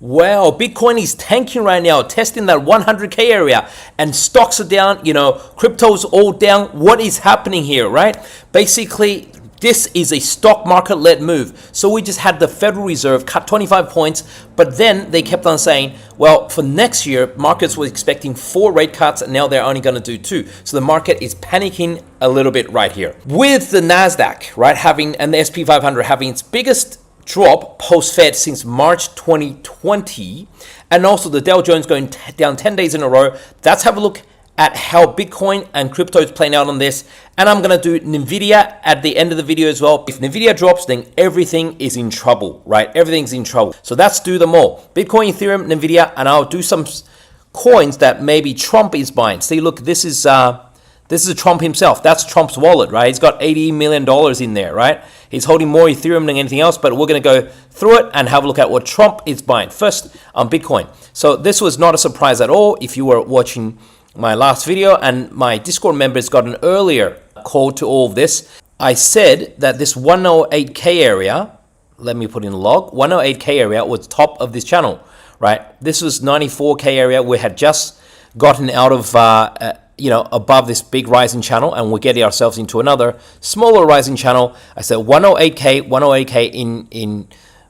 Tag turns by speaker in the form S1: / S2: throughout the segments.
S1: Wow, Bitcoin is tanking right now, testing that 100K area, and stocks are down, crypto's all down. What is happening here, right? Basically, this is a stock market led move. So we just had the Federal Reserve cut 25 points, but then they kept on saying, well, for next year, markets were expecting 4 rate cuts, and now they're only going to do 2. So the market is panicking a little bit right here. With the NASDAQ, right, and the SP 500 having its biggest drop post-Fed since March 2020, and also the Dow Jones going down 10 days in a row. Let's have a look at how Bitcoin and crypto is playing out on this. And I'm going to do NVIDIA at the end of the video as well. If NVIDIA drops, then everything is in trouble, right? Everything's in trouble. So let's do them all. Bitcoin, Ethereum, NVIDIA, and I'll do some coins that maybe Trump is buying. See, look, this is Trump himself. That's Trump's wallet, right? He's got $80 million in there, right? He's holding more Ethereum than anything else, but we're going to go through it and have a look at what Trump is buying. First, on Bitcoin. So this was not a surprise at all. If you were watching my last video, and my Discord members got an earlier call to all of this, I said that this 108K area, let me put in a log, 108K area was top of this channel, right? This was 94K area. We had just gotten out of above this big rising channel, and we're getting ourselves into another smaller rising channel. I said 108K in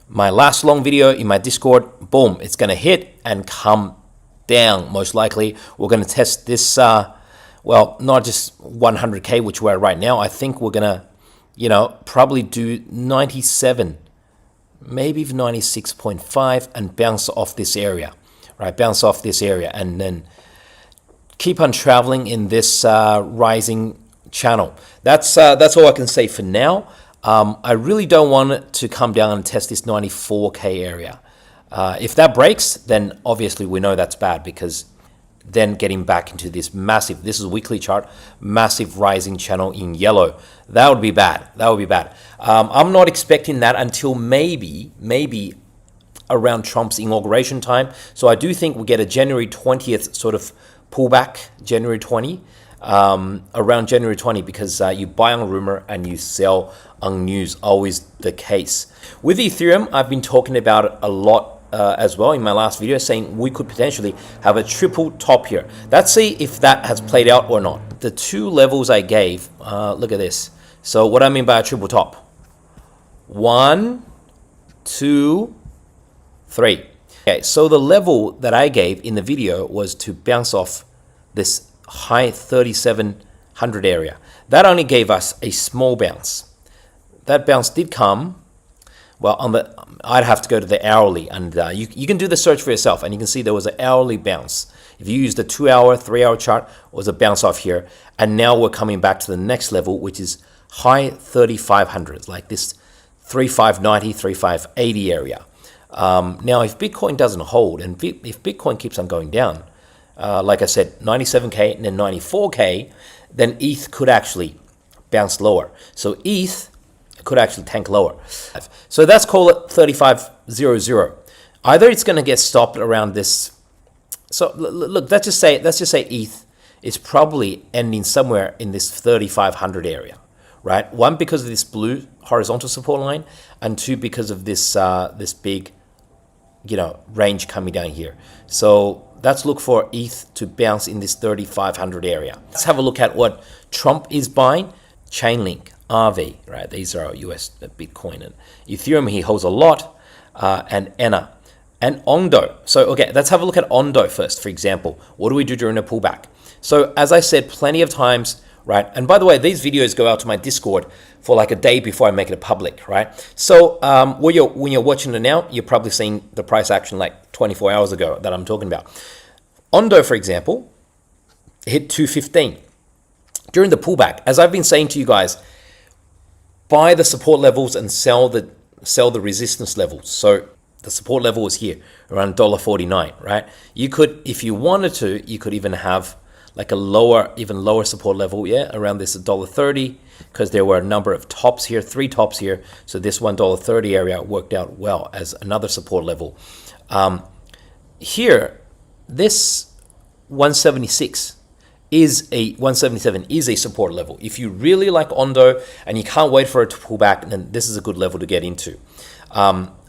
S1: my last long video in my Discord. Boom, it's going to hit and come down. Most likely we're going to test this, well, not just 100K, which we're at right now. I think we're going to, probably do 97, maybe even 96.5 and bounce off this area, right? Bounce off this area and then keep on traveling in this rising channel. That's all I can say for now. I really don't want it to come down and test this 94K area. If that breaks, then obviously we know that's bad, because then getting back into this massive, this is a weekly chart, massive rising channel in yellow, that would be bad. That would be bad. I'm not expecting that until maybe around Trump's inauguration time. So I do think we get a January 20th sort of pullback, January 20, around January 20, because you buy on rumor and you sell on news, always the case. With Ethereum, I've been talking about it a lot as well in my last video, saying we could potentially have a triple top here. Let's see if that has played out or not. The 2 levels I gave, look at this. So what I mean by a triple top: 1, 2, 3. Okay, so the level that I gave in the video was to bounce off this high 3,700 area. That only gave us a small bounce. That bounce did come, well, I'd have to go to the hourly, and you can do the search for yourself, and you can see there was an hourly bounce. If you use the 2-hour, 3-hour chart, it was a bounce off here, and now we're coming back to the next level, which is high 3,500, like this 3,590, 3,580 area. Now, if Bitcoin doesn't hold, and if Bitcoin keeps on going down, like I said, 97K and then 94K, then ETH could actually bounce lower. So ETH could actually tank lower. So let's call it 3500. Either it's going to get stopped around this. So look, let's just say ETH is probably ending somewhere in this 3,500 area, right? 1, because of this blue horizontal support line, and 2, because of this this big, range coming down here. So let's look for ETH to bounce in this 3,500 area. Let's have a look at what Trump is buying. Chainlink, RV, right? These are US Bitcoin, and Ethereum he holds a lot, and ENA and Ondo. So okay, let's have a look at Ondo first. For example, what do we do during a pullback? So as I said plenty of times, right? And by the way, these videos go out to my Discord for like a day before I make it public, right? So when you're watching it now, you're probably seeing the price action like 24 hours ago that I'm talking about. Ondo, for example, hit 215 during the pullback. As I've been saying to you guys, buy the support levels and sell the resistance levels. So the support level was here around $1.49, right? You could, if you wanted to, you could even have like a even lower support level, yeah, around this $1.30, because there were a number of tops here, 3 tops here. So this $1.30 area worked out well as another support level. Here, this 176 is a 177 is a support level. If you really like Ondo and you can't wait for it to pull back, then this is a good level to get into.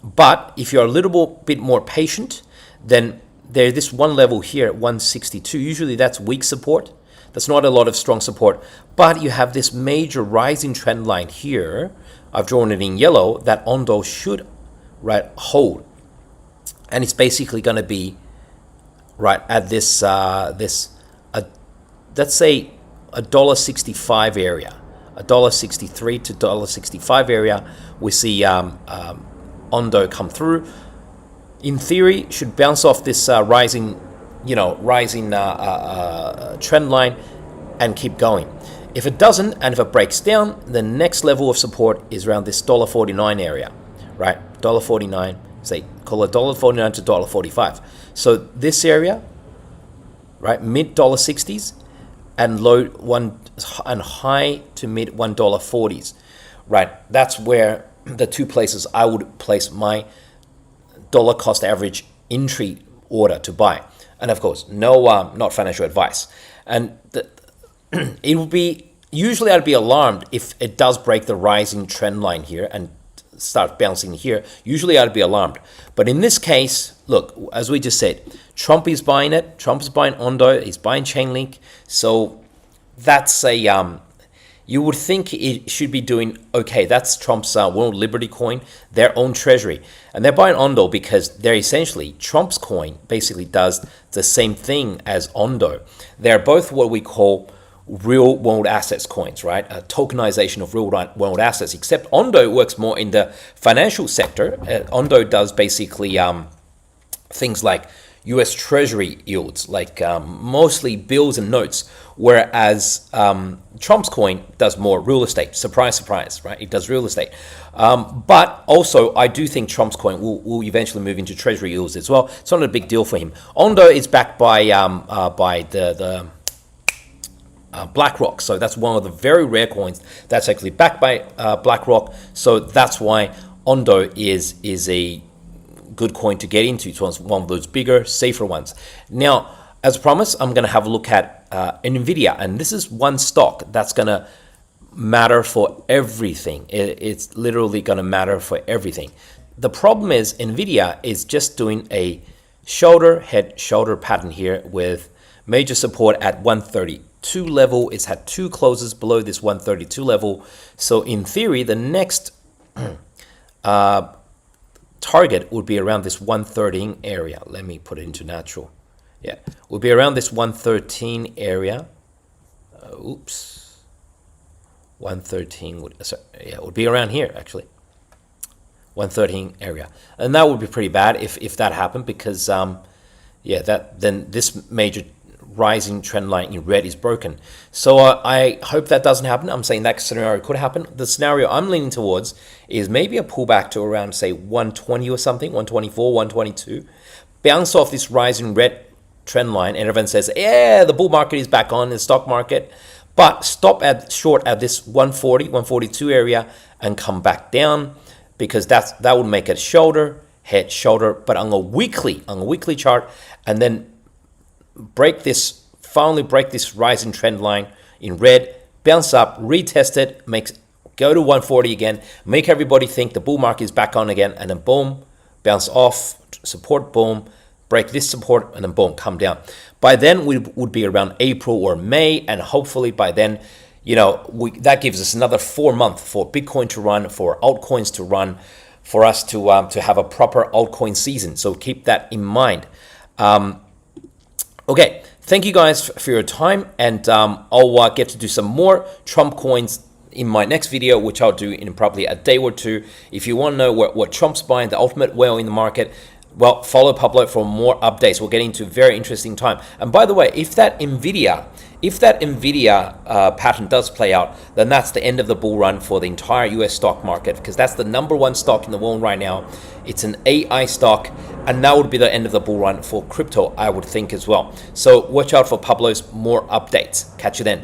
S1: But if you're a little bit more patient, then there's this one level here at 162. Usually that's weak support. That's not a lot of strong support. But you have this major rising trend line here. I've drawn it in yellow that Ondo should hold. And it's basically going to be right at this, let's say $1.65 area. $1.63 to $1.65 area. We see Ondo come through. In theory, should bounce off this rising trend line and keep going. If it doesn't, and if it breaks down, the next level of support is around this $1.49 area, right? $1.49, say call it $1.49 to $1.45. So this area, right, mid $1.60s and low one and high to mid $1.40s, right? That's where the two places I would place my dollar cost average entry order to buy. And of course, no, not financial advice. And it would be, usually I'd be alarmed if it does break the rising trend line here and start bouncing here. Usually I'd be alarmed. But in this case, look, as we just said, Trump is buying it. Trump is buying Ondo. He's buying Chainlink. So that's a, you would think it should be doing okay. That's Trump's World Liberty coin, their own treasury. And they're buying Ondo because they're essentially, Trump's coin basically does the same thing as Ondo. They're both what we call real world assets coins, right? A tokenization of real world assets, except Ondo works more in the financial sector. Ondo does basically things like US Treasury yields, like mostly bills and notes, whereas Trump's coin does more real estate. Surprise, surprise, right? It does real estate. But also, I do think Trump's coin will eventually move into Treasury yields as well. It's not a big deal for him. Ondo is backed by the BlackRock, so that's one of the very rare coins that's actually backed by BlackRock. So that's why Ondo is a good coin to get into. It's one of those bigger, safer ones. Now, as promised, I'm going to have a look at NVIDIA, and this is one stock that's going to matter for everything. It's literally going to matter for everything. The problem is NVIDIA is just doing a shoulder, head, shoulder pattern here with major support at 132 level. It's had two closes below this 132 level. So in theory, the next target would be around this 113 area. Let me put it into natural. Yeah, would be around this 113 area. Oops. 113 would, sorry, yeah, would be around here actually. 113 area. And that would be pretty bad if that happened, because yeah, then this major rising trend line in red is broken. So I hope that doesn't happen. I'm saying that scenario could happen. The scenario I'm leaning towards is maybe a pullback to around, say, 120 or something, 124, 122. Bounce off this rising red trend line, and everyone says, yeah, the bull market is back on, the stock market. But stop at short at this 140, 142 area and come back down, because that would make it shoulder, head, shoulder, but on a weekly chart, and then finally break this rising trend line in red, bounce up, retest it, go to 140 again, make everybody think the bull market is back on again, and then boom, bounce off, support, boom, break this support, and then boom, come down. By then, we would be around April or May, and hopefully by then, you know, that gives us another 4 months for Bitcoin to run, for altcoins to run, for us to have a proper altcoin season. So keep that in mind. Okay, thank you guys for your time, and I'll get to do some more Trump coins in my next video, which I'll do in probably a day or two. If you want to know what Trump's buying, the ultimate whale in the market, well, follow Pablo for more updates. We're getting to a very interesting time. And by the way, if that NVIDIA pattern does play out, then that's the end of the bull run for the entire US stock market, because that's the #1 stock in the world right now. It's an AI stock, and that would be the end of the bull run for crypto, I would think as well. So watch out for Pablo's more updates. Catch you then.